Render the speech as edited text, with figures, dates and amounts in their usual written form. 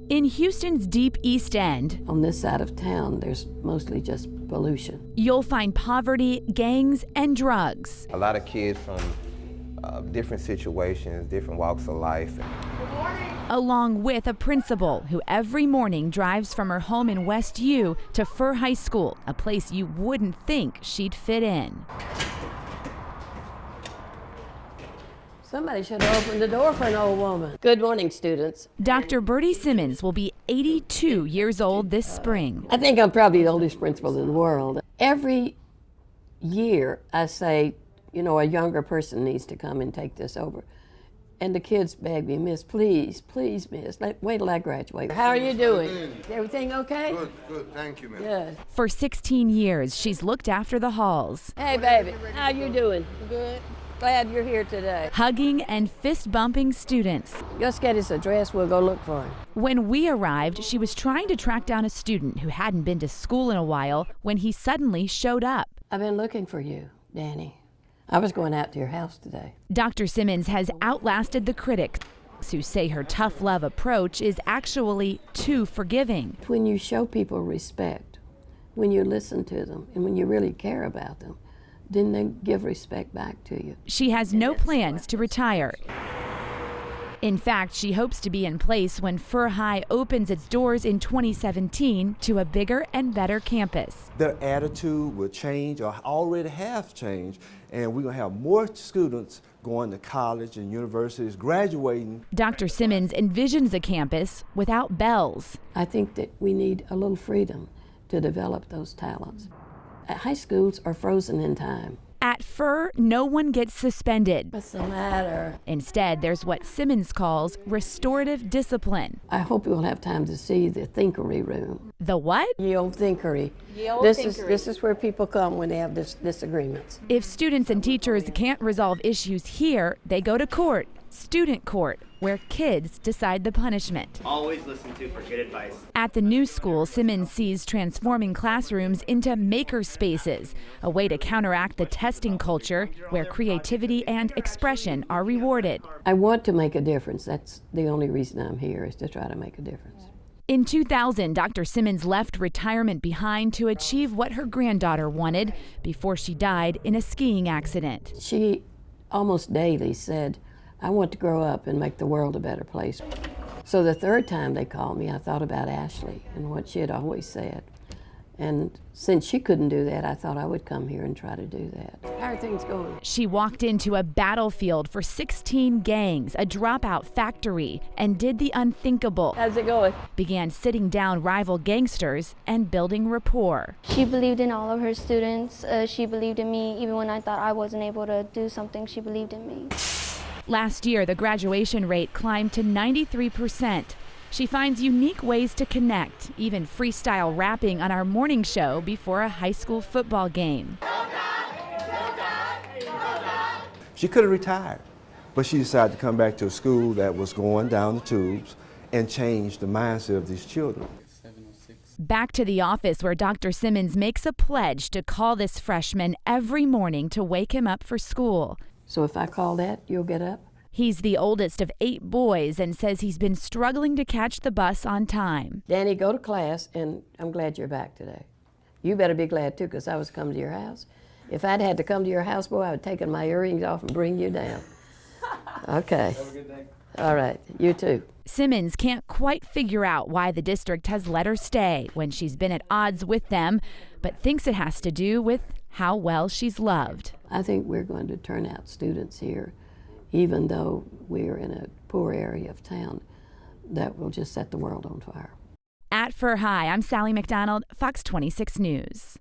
In Houston's deep East End, On this side of town, there's mostly just pollution. you'll find poverty, gangs, and drugs. A lot of kids from different situations, different walks of life. Along with a principal who every morning drives from her home in West U to Furr High School, a place you wouldn't think she'd fit in. Somebody should have opened the door for an old woman. Good morning, students. Dr. Berty Simmons will be 82 years old this spring. I think I'm probably the oldest principal in the world. Every year I say, you know, a younger person needs to come and take this over. And the kids beg me, Miss, please, please, Miss, wait till I graduate. How are you doing? Everything okay? Good, good, thank you, ma'am. Good. For 16 years, she's looked after the halls, Hey, baby, how you doing? Good. Glad you're here today. hugging and fist-bumping students. Just get his address, we'll go look for him. When we arrived, she was trying to track down a student who hadn't been to school in a while when he suddenly showed up. I've been looking for you, Danny. I was going out to your house today. Dr. Simmons has outlasted the critics who say her tough love approach is actually too forgiving. When you show people respect, when you listen to them, and when you really care about them, then they give respect back to you. She has no plans to retire. In fact, she hopes to be in place when Furr High opens its doors in 2017 to a bigger and better campus. Their attitude will change or already have changed, and we're going to have more students going to college and universities, graduating. Dr. Simmons envisions a campus without bells. I think that we need a little freedom to develop those talents. High schools are frozen in time. At Furr, no one gets suspended. What's the matter? Instead, there's what Simmons calls restorative discipline. I hope you'll have time to see the thinkery room. The what? The old thinkery. This is where people come when they have disagreements. If students and teachers can't resolve issues here, they go to court, student court, where kids decide the punishment. Always listen to for good advice. At the new school, Simmons sees transforming classrooms into maker spaces, a way to counteract the testing culture where creativity and expression are rewarded. I want to make a difference. That's the only reason I'm here, is to try to make a difference. In 2000, Dr. Simmons left retirement behind to achieve what her granddaughter wanted before she died in a skiing accident. She almost daily said, I want to grow up and make the world a better place. So the third time they called me, I thought about Ashley and what she had always said. And since she couldn't do that, I thought I would come here and try to do that. How are things going? She walked into a battlefield for 16 gangs, a dropout factory, and did the unthinkable. How's it going? Began sitting down rival gangsters and building rapport. She believed in all of her students. She believed in me. Even when I thought I wasn't able to do something, she believed in me. Last year, the graduation rate climbed to 93%. She finds unique ways to connect, even freestyle rapping on our morning show before a high school football game. She could have retired, but she decided to come back to a school that was going down the tubes and change the mindset of these children. Back to the office where Dr. Simmons makes a pledge to call this freshman every morning to wake him up for school. So if I call that, you'll get up? He's the oldest of 8 boys and says he's been struggling to catch the bus on time. Danny, go to class, and I'm glad you're back today. You better be glad, too, because I was coming to your house. If I'd had to come to your house, boy, I would have taken my earrings off and bring you down. Okay. Have a good day. All right. You too. Simmons can't quite figure out why the district has let her stay when she's been at odds with them, but thinks it has to do with how well she's loved. I think we're going to turn out students here, even though we're in a poor area of town, that will just set the world on fire. At Furr High, I'm Sally MacDonale, Fox 26 News.